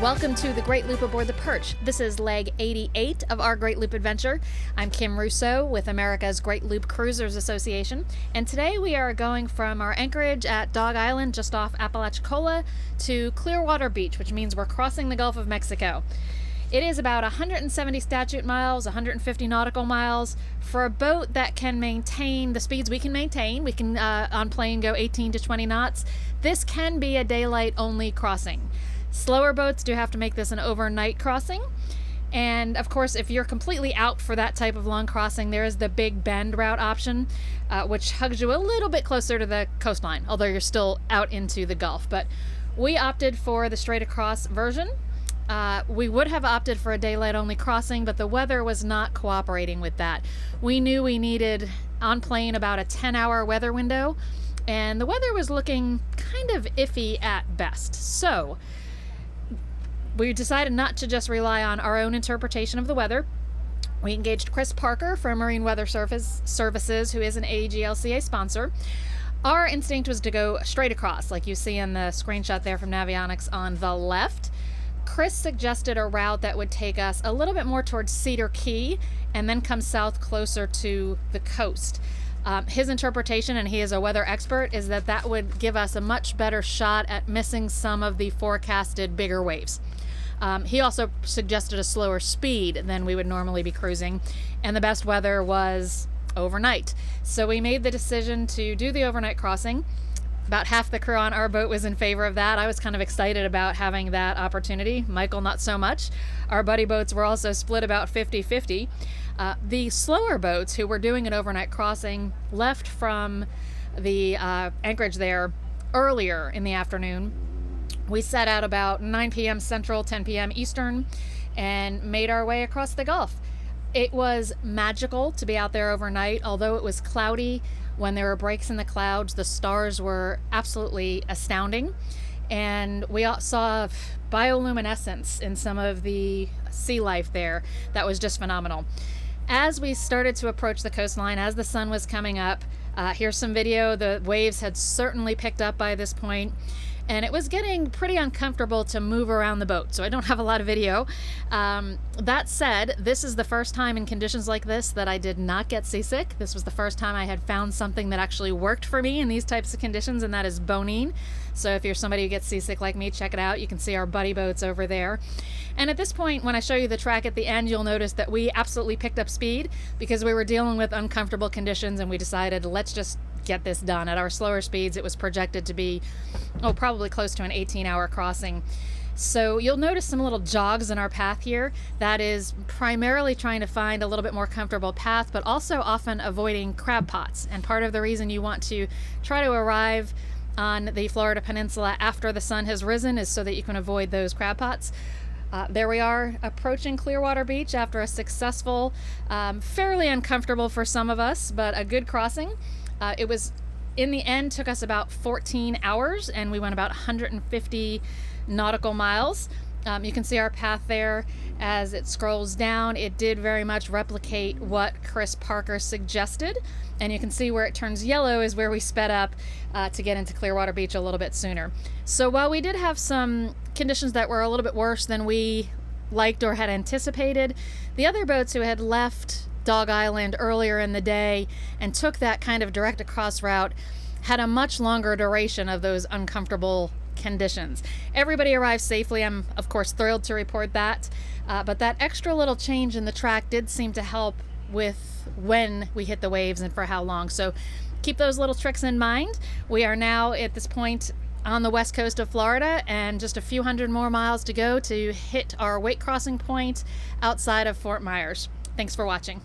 Welcome to the Great Loop aboard the Perch. This is leg 88 of our Great Loop adventure. I'm Kim Russo with America's Great Loop Cruisers Association, and today we are going from our anchorage at Dog Island just off Apalachicola to Clearwater Beach, which means we're crossing the Gulf of Mexico. It is about 170 statute miles, 150 nautical miles for a boat that can maintain the speeds we can maintain. We can, on plane, go 18 to 20 knots. This can be a daylight only crossing. Slower boats do have to make this an overnight crossing. And of course, if you're completely out for that type of long crossing, there is the Big Bend route option, which hugs you a little bit closer to the coastline, although you're still out into the Gulf. But we opted for the straight across version. We would have opted for a daylight only crossing, but the weather was not cooperating with that. We knew we needed on plane about a 10-hour weather window, and the weather was looking kind of iffy at best. So we decided not to just rely on our own interpretation of the weather. We engaged Chris Parker from Marine Weather Services, who is an AEGLCA sponsor. Our instinct was to go straight across, like you see in the screenshot there from Navionics on the left. Chris suggested a route that would take us a little bit more towards Cedar Key and then come south closer to the coast. His interpretation, and he is a weather expert, is that that would give us a much better shot at missing some of the forecasted bigger waves. He also suggested a slower speed than we would normally be cruising, and the best weather was overnight. So we made the decision to do the overnight crossing. About half the crew on our boat was in favor of that. I was kind of excited about having that opportunity. Michael, not so much. Our buddy boats were also split about 50-50. The slower boats who were doing an overnight crossing left from the anchorage there earlier in the afternoon. We set out about 9 p.m. Central, 10 p.m. Eastern, and made our way across the Gulf. It was magical to be out there overnight. Although it was cloudy, when there were breaks in the clouds, the stars were absolutely astounding. And we saw bioluminescence in some of the sea life there that was just phenomenal. As we started to approach the coastline, as the sun was coming up, here's some video. The waves had certainly picked up by this point, and it was getting pretty uncomfortable to move around the boat, so I don't have a lot of video. That said, this is the first time in conditions like this that I did not get seasick. This was the first time I had found something that actually worked for me in these types of conditions, and that is beween. So if you're somebody who gets seasick like me, check it out. You can see our buddy boats over there. And at this point, when I show you the track at the end, you'll notice that we absolutely picked up speed because we were dealing with uncomfortable conditions, and we decided, let's just get this done. At our slower speeds, it was projected to be, probably close to an 18-hour crossing. So you'll notice some little jogs in our path here. That is primarily trying to find a little bit more comfortable path, but also often avoiding crab pots. And part of the reason you want to try to arrive on the Florida Peninsula after the sun has risen is so that you can avoid those crab pots. There we are approaching Clearwater Beach after a successful, fairly uncomfortable for some of us, but a good crossing. It was, in the end, took us about 14 hours, and we went about 150 nautical miles. You can see our path there as it scrolls down. It did very much replicate what Chris Parker suggested, and you can see where it turns yellow is where we sped up to get into Clearwater Beach a little bit sooner. So while we did have some conditions that were a little bit worse than we liked or had anticipated, the other boats who had left Dog Island earlier in the day and took that kind of direct across route had a much longer duration of those uncomfortable conditions. Everybody arrived safely. I'm of course thrilled to report that, but that extra little change in the track did seem to help with when we hit the waves and for how long. So keep those little tricks in mind. We are now at this point on the west coast of Florida, and just a few hundred more miles to go to hit our weight crossing point outside of Fort Myers. Thanks for watching.